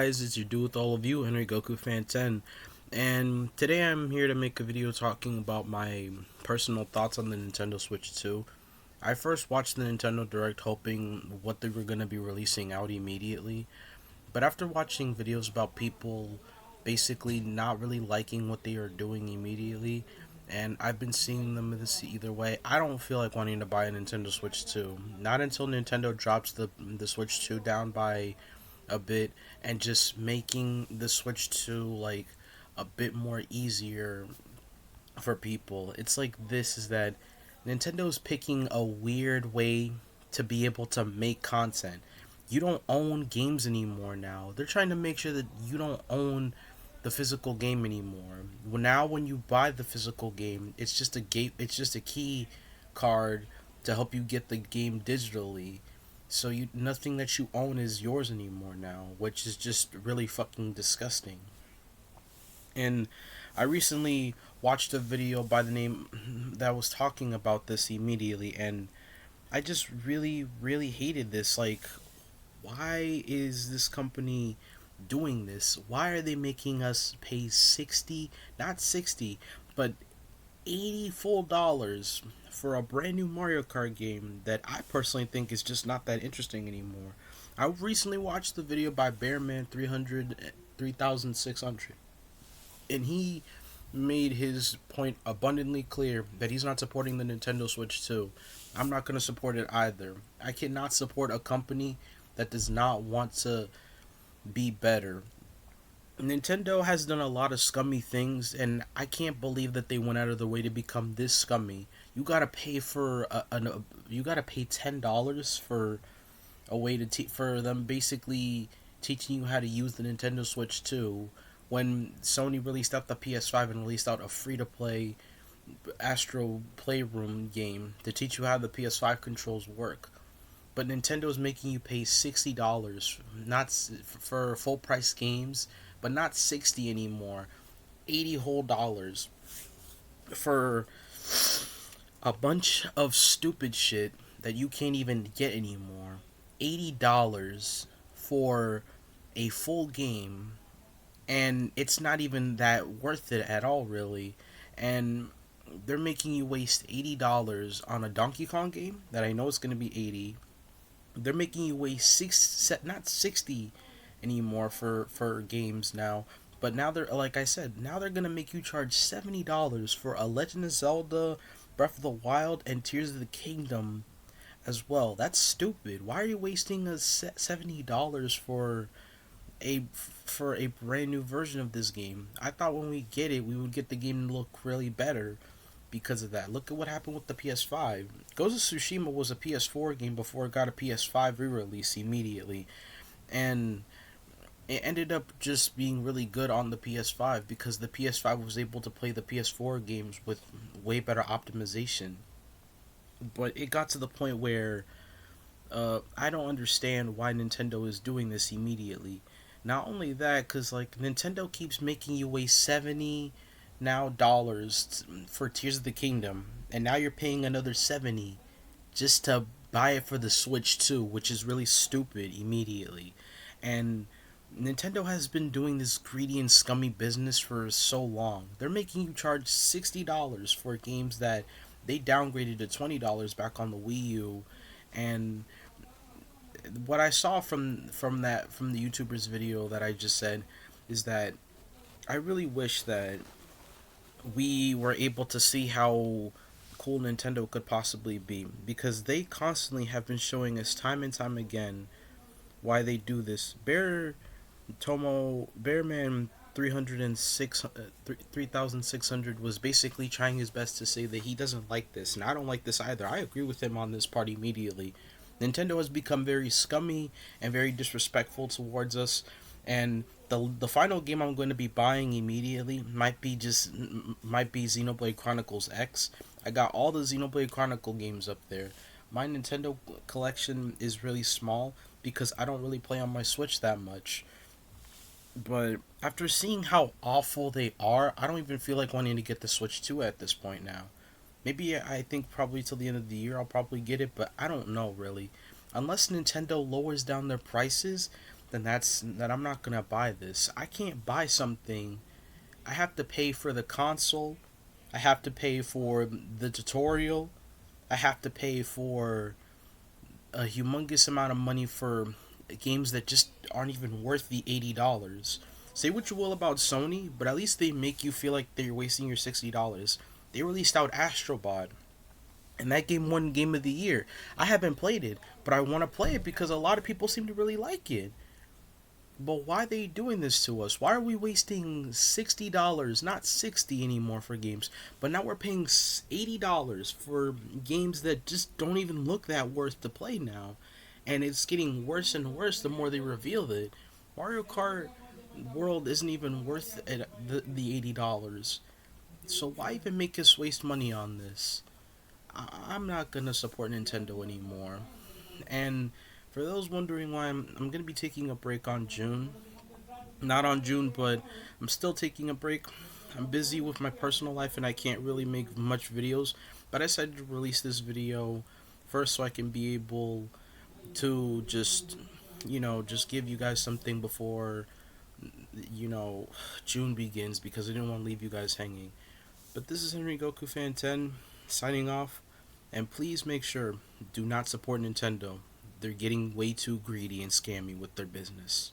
guys, it's your dude with all of you, Henry Goku Fan 10, and today I'm here to make a video talking about my personal thoughts on the Nintendo Switch 2. I first watched the Nintendo Direct hoping what they were going to be releasing out immediately, but after watching videos about people basically not really liking what they are doing immediately, and I've been seeing them this either way, I don't feel like wanting to buy a Nintendo Switch 2. Not until Nintendo drops the Switch 2 down by a bit and just making the Switch 2 like a bit more easier for people. It's like this is that Nintendo's picking a weird way to be able to make content. You don't own games anymore now. They're trying to make sure that you don't own the physical game anymore. Well, now when you buy the physical game, it's just a key card to help you get the game digitally. So you nothing that you own is yours anymore now, which is just really fucking disgusting. And I recently watched a video by the name that was talking about this immediately, and I just really hated this. Like, why is this company doing this? Why are they making us pay 60, not 60, but 80 full dollars for a brand new Mario Kart game that I personally think is just not that interesting anymore? I recently watched the video by Bearman 3600, and he made his point abundantly clear that he's not supporting the Nintendo Switch 2. I'm not going to support it either. I cannot support a company that does not want to be better. Nintendo has done a lot of scummy things, and I can't believe that they went out of their way to become this scummy. You gotta pay for you gotta pay $10 for a way to for them basically teaching you how to use the Nintendo Switch 2. When Sony released out the PS5 and released out a free to play Astro Playroom game to teach you how the PS5 controls work. But Nintendo's making you pay $60, not for full price games, but not 60 anymore. 80 whole dollars for a bunch of stupid shit that you can't even get anymore. $80 for a full game, and it's not even that worth it at all, really. And they're making you waste $80 on a Donkey Kong game that I know is going to be 80. They're making you waste not 60 anymore for games now, but now they're, like I said, now they're gonna make you charge $70 for a Legend of Zelda, Breath of the Wild, and Tears of the Kingdom as well. That's stupid. Why are you wasting $70 for a brand new version of this game? I thought when we get it, we would get the game to look really better because of that. Look at what happened with the PS5. Ghost of Tsushima was a PS4 game before it got a PS5 re-release immediately, and it ended up just being really good on the PS5 because the PS5 was able to play the PS4 games with way better optimization. But it got to the point where I don't understand why Nintendo is doing this immediately. Not only that, because like Nintendo keeps making you waste 70 now dollars for Tears of the Kingdom, and now you're paying another 70 just to buy it for the Switch 2, which is really stupid immediately. And Nintendo has been doing this greedy and scummy business for so long. They're making you charge $60 for games that they downgraded to $20 back on the Wii U. And what I saw from the YouTuber's video that I just said is that I really wish that we were able to see how cool Nintendo could possibly be, because they constantly have been showing us time and time again why they do this. Bearman 3600 was basically trying his best to say that he doesn't like this, and I don't like this either. I agree with him on this part immediately. Nintendo has become very scummy and very disrespectful towards us, and the final game I'm going to be buying immediately might be Xenoblade Chronicles X. I got all the Xenoblade Chronicle games up there. My Nintendo collection is really small because I don't really play on my Switch that much. But after seeing how awful they are, I don't even feel like wanting to get the Switch 2 at this point now. Maybe I think probably till the end of the year I'll probably get it, but I don't know really. Unless Nintendo lowers down their prices, then I'm not gonna buy this. I can't buy something. I have to pay for the console. I have to pay for the tutorial. I have to pay for a humongous amount of money for games that just aren't even worth the $80. Say what you will about Sony, but at least they make you feel like they're wasting your $60. They released out Astrobot, and that game won Game of the Year. I haven't played it, but I want to play it because a lot of people seem to really like it. But why are they doing this to us? Why are we wasting $60, not 60 anymore for games, but now we're paying $80 for games that just don't even look that worth to play now. And it's getting worse and worse the more they reveal it. Mario Kart World isn't even worth the $80. So why even make us waste money on this? I'm not gonna support Nintendo anymore. And for those wondering why I'm gonna be taking a break on June, not on June, but I'm still taking a break. I'm busy with my personal life and I can't really make much videos. But I decided to release this video first so I can be able to just give you guys something before, you know, June begins because I didn't want to leave you guys hanging. But this is Henry Goku Fan 10 signing off. And please make sure, do not support Nintendo. They're getting way too greedy and scammy with their business.